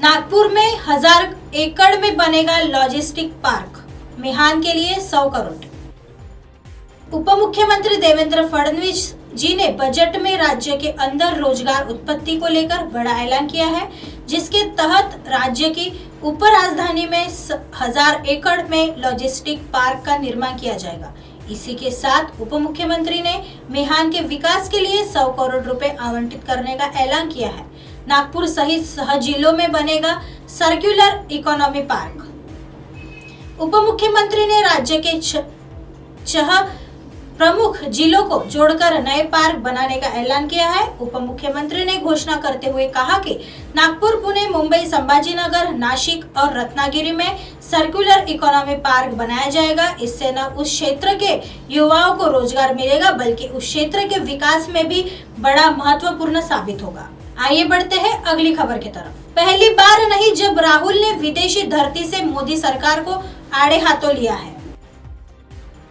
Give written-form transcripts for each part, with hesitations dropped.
नागपुर में 1000 एकड़ में बनेगा लॉजिस्टिक पार्क, मिहान के लिए 100 करोड़। उप मुख्यमंत्री देवेंद्र फडणवीस जी ने बजट में राज्य के अंदर रोजगार उत्पत्ति को लेकर बड़ा ऐलान किया है, जिसके तहत राज्य की उप राजधानी में 1000 एकड़ में लॉजिस्टिक पार्क का निर्माण किया जाएगा। इसी के साथ उप मुख्यमंत्री ने मिहान के विकास के लिए 100 करोड़ रुपए आवंटित करने का ऐलान किया है। नागपुर सहित 6 जिलों में बनेगा सर्कुलर इकोनॉमी पार्क। उप मुख्यमंत्री ने राज्य के 6 प्रमुख जिलों को जोड़कर नए पार्क बनाने का ऐलान किया है। उप मुख्यमंत्री ने घोषणा करते हुए कहा कि नागपुर, पुणे, मुंबई, संभाजीनगर, नासिक और रत्नागिरी में सर्कुलर इकोनॉमी पार्क बनाया जाएगा। इससे न उस क्षेत्र के युवाओं को रोजगार मिलेगा, बल्कि उस क्षेत्र के विकास में भी बड़ा महत्वपूर्ण साबित होगा। आइए बढ़ते हैं अगली खबर की तरफ। पहली बार नहीं जब राहुल ने विदेशी धरती से मोदी सरकार को आड़े हाथों लिया है।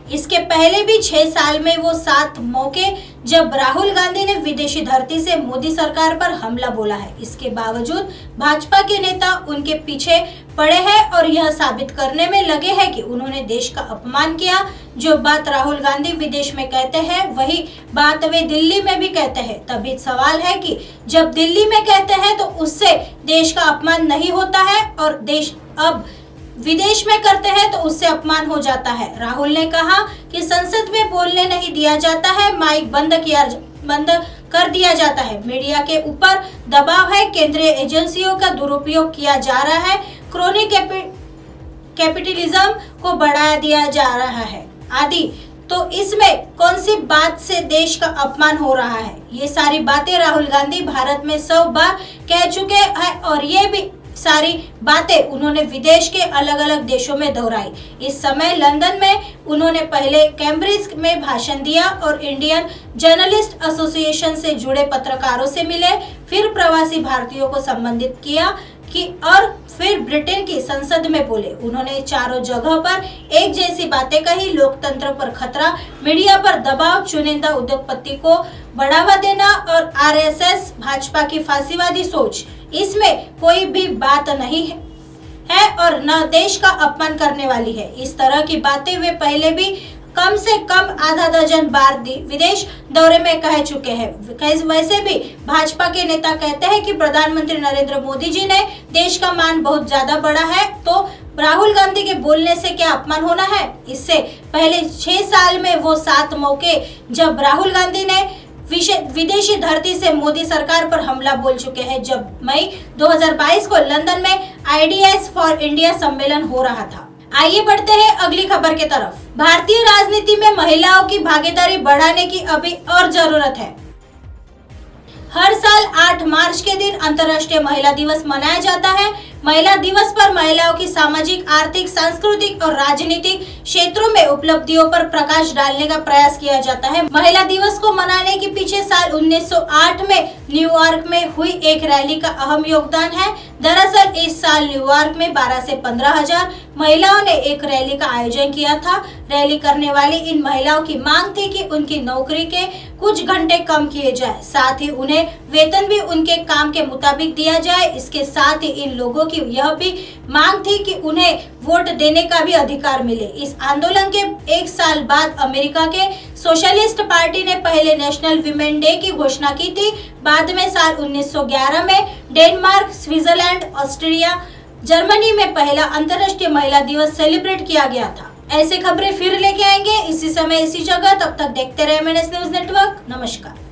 इसके पहले भी 6 साल में वो 7 मौके जब राहुल गांधी ने विदेशी धरती से मोदी सरकार पर हमला बोला है। इसके बावजूद भाजपा के नेता उनके पीछे पड़े हैं और यह साबित करने में लगे हैं कि उन्होंने देश का अपमान किया। जो बात राहुल गांधी विदेश में कहते हैं, वही बात वे दिल्ली में भी कहते हैं। तभी सवाल है कि जब दिल्ली में कहते हैं तो उससे देश का अपमान नहीं होता है, और देश अब विदेश में करते हैं तो उससे अपमान हो जाता है। राहुल ने कहा कि संसद में बोलने नहीं दिया जाता है, माइक बंद कर दिया जाता है, मीडिया के ऊपर दबाव है, केंद्रीय एजेंसियों का दुरुपयोग किया जा रहा है, क्रोनी कैपिटलिज्म को बढ़ाया दिया जा रहा है आदि। तो इसमें कौन सी बात से देश का अपमान हो रहा है? ये सारी बातें राहुल गांधी भारत में 100 बार कह चुके हैं, और ये भी सारी बातें उन्होंने विदेश के अलग अलग देशों में दोहराई। इस समय लंदन में उन्होंने पहले कैम्ब्रिज में भाषण दिया और इंडियन जर्नलिस्ट एसोसिएशन से जुड़े पत्रकारों से मिले, फिर प्रवासी भारतीयों को संबोधित किया और फिर ब्रिटेन की संसद में बोले। उन्होंने चारों जगह पर एक जैसी बातें कही। लोकतंत्र पर खतरा, मीडिया पर दबाव, चुनिंदा उद्योगपति को बढ़ावा देना और आरएसएस भाजपा की फांसीवादी सोच, इसमें कोई भी बात नहीं है और न देश का अपमान करने वाली है। इस तरह की बातें वे पहले भी कम से कम आधा दर्जन बार विदेश दौरे में कह चुके हैं। वैसे भी भाजपा के नेता कहते हैं कि प्रधानमंत्री नरेंद्र मोदी जी ने देश का मान बहुत ज्यादा बढ़ा है, तो राहुल गांधी के बोलने से क्या अपमान होना है? इससे पहले 6 साल में वो 7 मौके जब राहुल गांधी ने विदेशी धरती से मोदी सरकार पर हमला बोल चुके हैं, जब मई 2022 को लंदन में आइडियाज फॉर इंडिया सम्मेलन हो रहा था। आइए बढ़ते हैं अगली खबर की तरफ। भारतीय राजनीति में महिलाओं की भागीदारी बढ़ाने की अभी और जरूरत है। हर साल 8 मार्च के दिन अंतर्राष्ट्रीय महिला दिवस मनाया जाता है। महिला दिवस पर महिलाओं की सामाजिक, आर्थिक, सांस्कृतिक और राजनीतिक क्षेत्रों में उपलब्धियों पर प्रकाश डालने का प्रयास किया जाता है। महिला दिवस को मनाने के पीछे साल 1908 में न्यूयॉर्क में हुई एक रैली का अहम योगदान है। दरअसल इस साल न्यूयॉर्क में 12 से 15,000 महिलाओं ने एक रैली का आयोजन किया था। रैली करने वाली इन महिलाओं की मांग थी कि उनकी नौकरी के कुछ घंटे कम किए जाए, साथ ही उन्हें वेतन भी उनके काम के मुताबिक दिया जाए। इसके साथ ही इन लोगों की यह भी मांग थी कि उन्हें वोट देने का भी अधिकार मिले। इस आंदोलन के 1 साल बाद अमेरिका के सोशलिस्ट पार्टी ने पहले नेशनल वीमेन डे की घोषणा की थी। बाद में साल 1911 में डेनमार्क, स्विट्जरलैंड, ऑस्ट्रिया, जर्मनी में पहला अंतर्राष्ट्रीय महिला दिवस सेलिब्रेट किया गया था। ऐसे खबरें फिर लेके आएंगे इसी समय इसी जगह। तब तक देखते रहे MNS न्यूज नेटवर्क। नमस्कार।